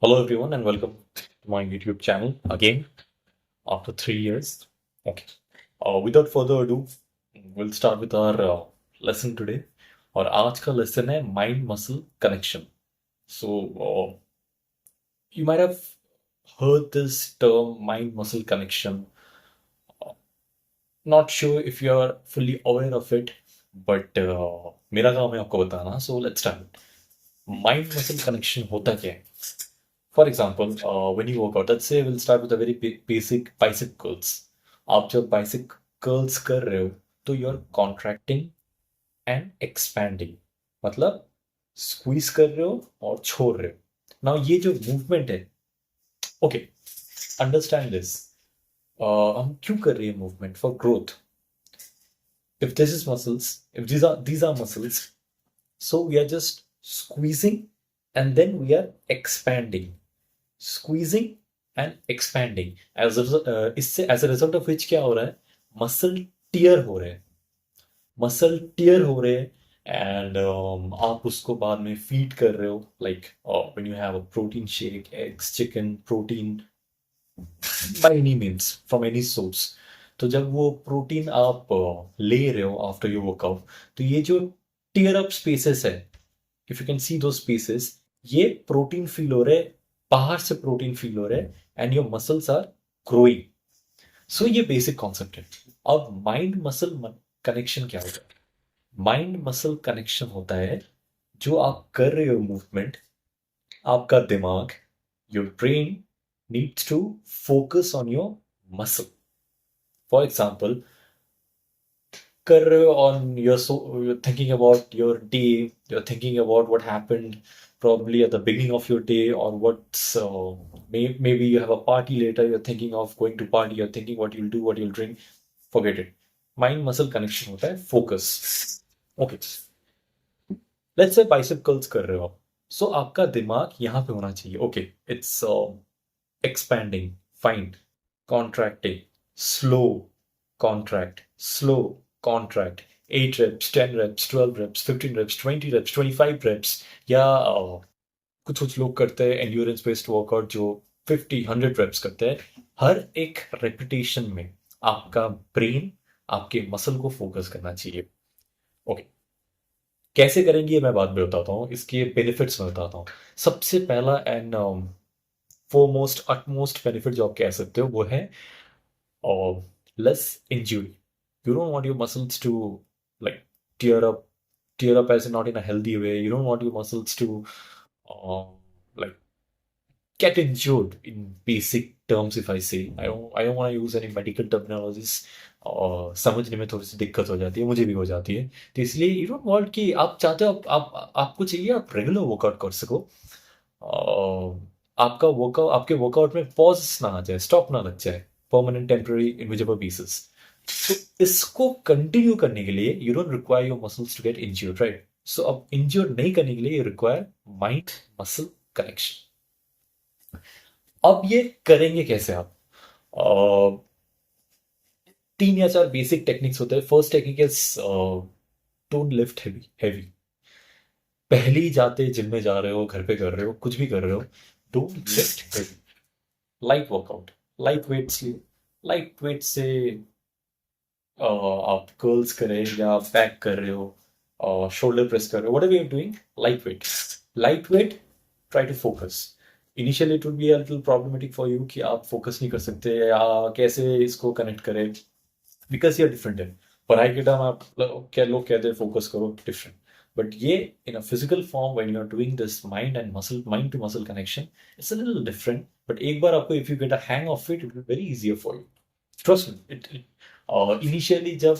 Hello, everyone, and welcome to my YouTube channel again after 3 years. Okay, without further ado, we'll start with our lesson today. और आज का lesson है mind muscle connection. So, you might have heard this term mind muscle connection. Not sure if you are fully aware of it, but मेरा काम है आपको बताना. So, let's start. Mind muscle connection होता क्या है? For example, when you work out, let's say we'll start with a very basic bicep curls. आप जब bicep curls कर रहे हो तो you're contracting and expanding. मतलब squeeze कर रहे हो और छोड़ रहे हो. Now ये जो movement है, okay, understand this. हम क्यों कर रहे हैं movement? For growth. If this is muscles, if these are muscles, so we are just squeezing and then we are expanding. Squeezing and expanding इससे as a result of which क्या हो रहा है मसल टीयर हो रहे हैं muscle tear हो रहे हैं एंड आप उसको बाद में फीड कर रहे हो like when you have a protein shake eggs chicken protein by any means from any source तो जब वो प्रोटीन आप ले रहे हो आफ्टर योर वर्कआउट तो ये जो टीयर अप स्पेसेस है इफ यू कैन सी दो स्पेसेस ये प्रोटीन फील हो रहे हैं बाहर से प्रोटीन फील हो रहे हैं and your muscles are growing so ये बेसिक कॉन्सेप्ट है अब माइंड मसल कनेक्शन क्या होता है माइंड मसल कनेक्शन होता है जो आप कर रहे हो मूवमेंट आपका दिमाग your brain needs to focus on your muscle for example कर रहे हो on you're thinking about your day, you're thinking about what happened probably at the beginning of your day or what's maybe you have a party later, you're thinking of going to party, you're thinking what you'll do, what you'll drink, forget it. Mind muscle connection होता है focus. Okay. Let's say bicep curls कर रहे हो आप. So आपका दिमाग यहाँ पे होना चाहिए. Okay, it's expanding, fine, contracting, slow, contract, slow, contract, 8 reps, 10 reps, 12 reps, 15 reps, 20 reps, 25 reps या कुछ कुछ लोग करते हैं एंड्योरेंस बेस्ड वर्कआउट जो 50-100 reps करते हैं हर एक रेपिटेशन में आपका ब्रेन आपके मसल को फोकस करना चाहिए ओके कैसे करेंगे ये मैं बाद में बताता हूँ इसके बेनिफिट्स में बताता हूँ सबसे पहला एंड फोरमोस्ट अटमोस्ट बेनिफिट जो आप कह सकते हो वो है less injury. You don't want your muscles to like tear up, tear up as in not in a healthy way. You don't want your muscles to uh, like get injured in basic terms. If I say, I don't want to use any medical terminologies. और समझने में थोड़ी सी दिक्कत हो जाती है मुझे भी हो जाती है तो इसलिए यू डोंट वांट कि आप चाहते हो आपको चाहिए आप रेगुलर वर्कआउट कर सको आपका वर्कआउट आपके वर्कआउट में पॉज ना आ जाए स्टॉप ना लग जाए परमानेंट टेम्पररी इनविजिबल पीसेस तो इसको कंटिन्यू करने के लिए you don't require your muscles to get injured right so अब इंज्योर्ड नहीं करने के लिए you require mind muscle connection अब ये करेंगे कैसे आप अ, 3 या 4 बेसिक टेक्निक्स होते हैं first technique is don't lift heavy heavy पहले ही जाते जिम में जा रहे हो घर पे कर रहे हो कुछ भी कर रहे हो don't lift heavy light workout light weight से आप कर्ल्स करें या बैक कर रहे हो शोल्डर प्रेस कर रहे हो what are you doing light weight try to focus initially it would be a little problematic for you कि आप फोकस नहीं कर सकते या कैसे इसको कनेक्ट करें बिकॉज ये डिफरेंट है पढ़ाई के टाइम आप क्या लोग कहते हैं फोकस करो डिफरेंट बट ये in a physical form when you are doing this mind to muscle connection it's a little different but एक बार आपको if you get a hang of it it will be very easier for you trust me it initially जब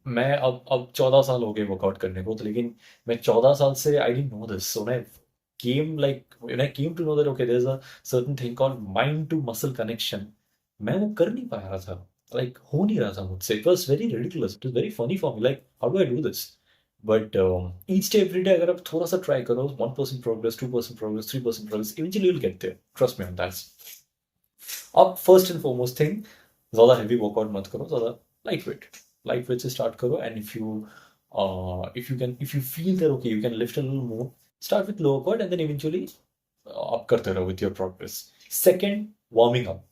मैं अब 14 साल हो गए workout करने को तो लेकिन मैं 14 साल से I didn't know this so when I came to know that okay there's a certain thing called mind to muscle connection मैं वो कर नहीं पा रहा था like हो नहीं रहा था मुझसे it was very ridiculous it was very funny for me like how do I do this but each day every day अगर आप थोड़ा सा try करो 1% progress 2% progress 3% progress eventually you'll get there trust me on that अब first and foremost thing ज़्यादा heavy workout मत करो ज़्यादा लाइट वेट से स्टार्ट करो and if you feel that okay you can lift a little more start with low workout and then eventually आप करते रहो with your progress. Second, warming up.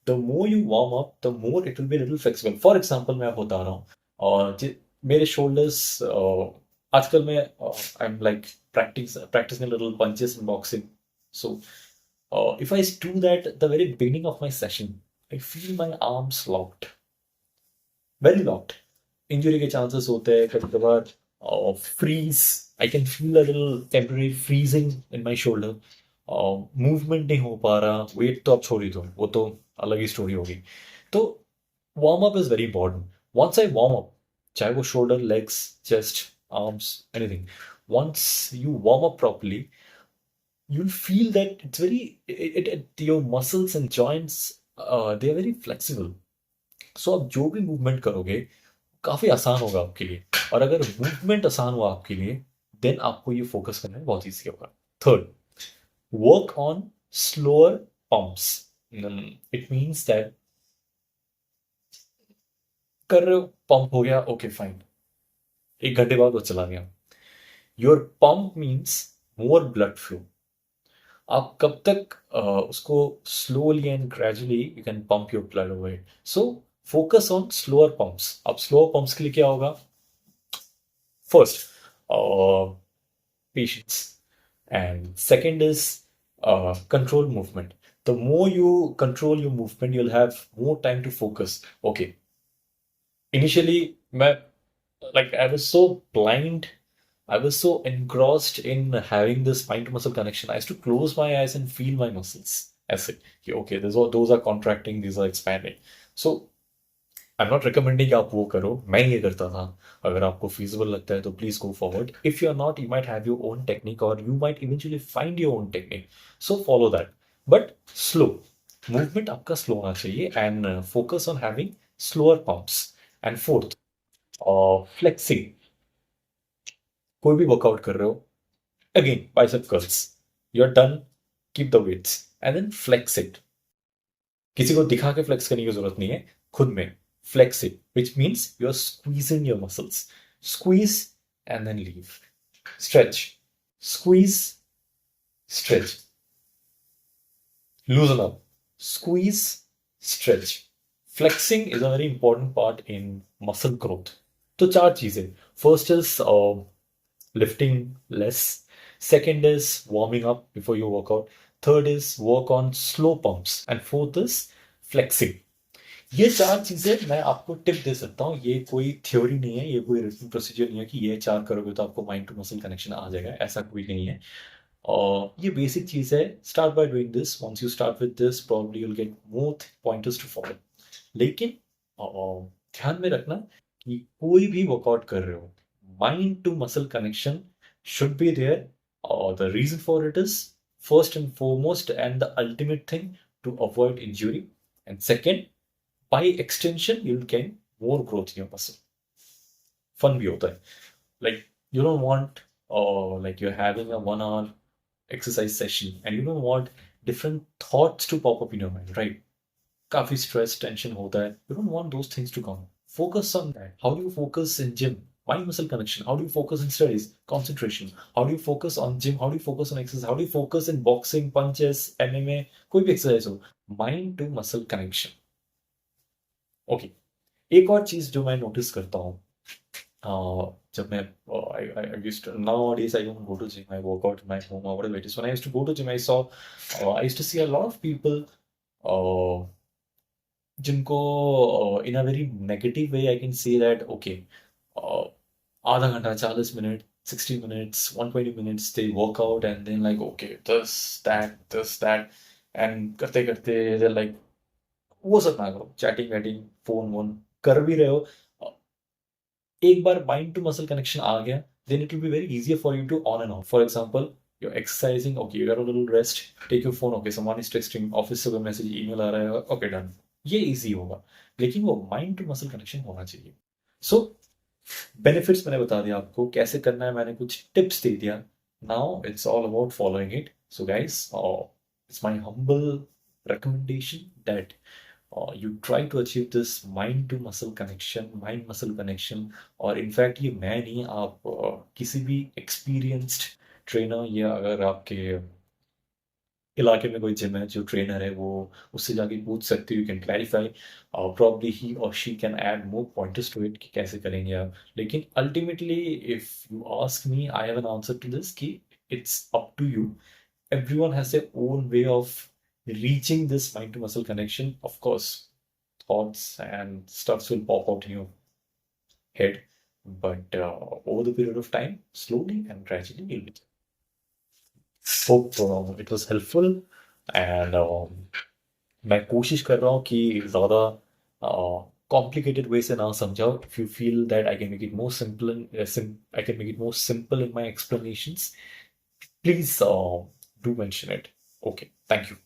The more you warm up, the more it will be a little flexible. For example, मैं आपको बता रहा हूँ और मेरे shoulders आजकल मैं I'm like practicing a little punches in boxing. So if I do that at the very beginning of my session, I feel my arms locked, very locked. Injury के chances होते हैं कभी कभार freeze. I can feel a little temporary freezing in my shoulder. Movement नहीं हो पा रहा wait तो आप छोड़ ही दो वो तो अलग ही स्टोरी होगी तो warm up is very important once I warm up चाहे वो shoulder legs chest arms anything once you warm up properly you'll feel that it's very your muscles and joints they are very flexible so आप जो भी movement करोगे काफी आसान होगा आपके लिए और अगर मूवमेंट आसान हुआ आपके लिए देन आपको ये फोकस करना बहुत ईजी होगा third work on slower pumps. It means that कर रहे हो पंप हो गया ओके फाइन एक घंटे बाद वो चला गया your pump means more blood flow आप कब तक उसको slowly and gradually you can pump your blood away so focus on slower pumps अब स्लोअर पंप्स के लिए क्या होगा first patience and second is control movement the more you control your movement you'll have more time to focus okay initially I was so blind I was so engrossed in having this mind to muscle connection I used to close my eyes and feel my muscles I said okay those are contracting these are expanding so I am not recommending कि आप वो करो मैं ये करता था अगर आपको feasible लगता है तो please go forward if you are not you might have your own technique और you might eventually find your own technique so follow that but slow movement आपका स्लो होना चाहिए and focus on having slower pumps and forth flexing कोई भी workout कर रहे हो again bicep curls you are done keep the weights and then flex it किसी को दिखा के फ्लेक्स करने की जरूरत नहीं है खुद में flex it, which means you're squeezing your muscles. Squeeze and then leave. Stretch. Squeeze, stretch. Loosen up. Squeeze, stretch. Flexing is a very important part in muscle growth. तो चार चीजें first is lifting less second is warming up before you work out third is work on slow pumps and fourth is flexing ये चार चीजें मैं आपको tip दे सकता हूँ ये कोई थ्योरी नहीं है ये कोई रिटन प्रोसीजर नहीं है कि ये चार करोगे तो आपको माइंड टू मसल कनेक्शन आ जाएगा ऐसा कोई नहीं है और ये बेसिक चीज है start by doing this once you start with this probably you'll get more pointers to follow लेकिन ध्यान में रखना कि कोई भी वर्कआउट कर रहे हो mind to muscle connection should be there और the reason for it is first and foremost and the ultimate thing to avoid injury and second by extension you'll gain more growth in your muscle fun bhi hota hai like you don't want like you're having a 1 hour exercise session and you don't want different thoughts to pop up in your mind right काफी stress tension hota hai you don't want those things to come focus on that how do you focus in gym mind muscle connection how do you focus in studies concentration how do you focus on gym how do you focus on exercise how do you focus in boxing punches MMA कोई भी exercise हो mind to muscle connection okay एक और चीज जो मैं notice करता हूँ जब मैं I used to nowadays I don't go to gym I work out in my home or whatever it is when I used to go to gym I used to see a lot of people जिनको in a very negative way I can say that okay आधा घंटा 40 minute 60 minutes 120 minutes they work out and then like okay this that and करते करते they're like वो सब ना करो chatting waiting phone वोन कर भी रहे हो एक बार माइंड टू मसल कनेक्शन आ गया then it will be very easier for you to on and off for example you're exercising okay you got a little rest take your phone okay someone is texting office से कोई message email आ रहा है okay done ये easy होगा लेकिन वो mind to muscle connection होना चाहिए सो बेनिफिट्स मैंने बता दिया आपको कैसे करना है मैंने कुछ टिप्स दे दिया now it's all about following it so guys it's my humble recommendation that you try to achieve this mind to muscle connection mind muscle connection और इनफैक्ट ये मैं नहीं आप किसी भी experienced ट्रेनर या अगर आपके इलाके में कोई जिम है जो ट्रेनर है वो उससे जाके पूछ सकते हो, you can clarify, probably he और she can add more pointers to it कि कैसे करेंगे आप। लेकिन ultimately if you ask me, I have an answer to this कि it's up to you. Everyone has their own way of reaching this mind to muscle connection. Of course, thoughts and stuffs will pop out in your head, but over the period of time, slowly and gradually, you'll be. Hope it was helpful, and मैं कोशिश कर रहा हूँ कि ज़्यादा complicated way से ना समझाओ. If you feel that I can make it more simple and I can make it more simple in my explanations, please do mention it. Okay, thank you.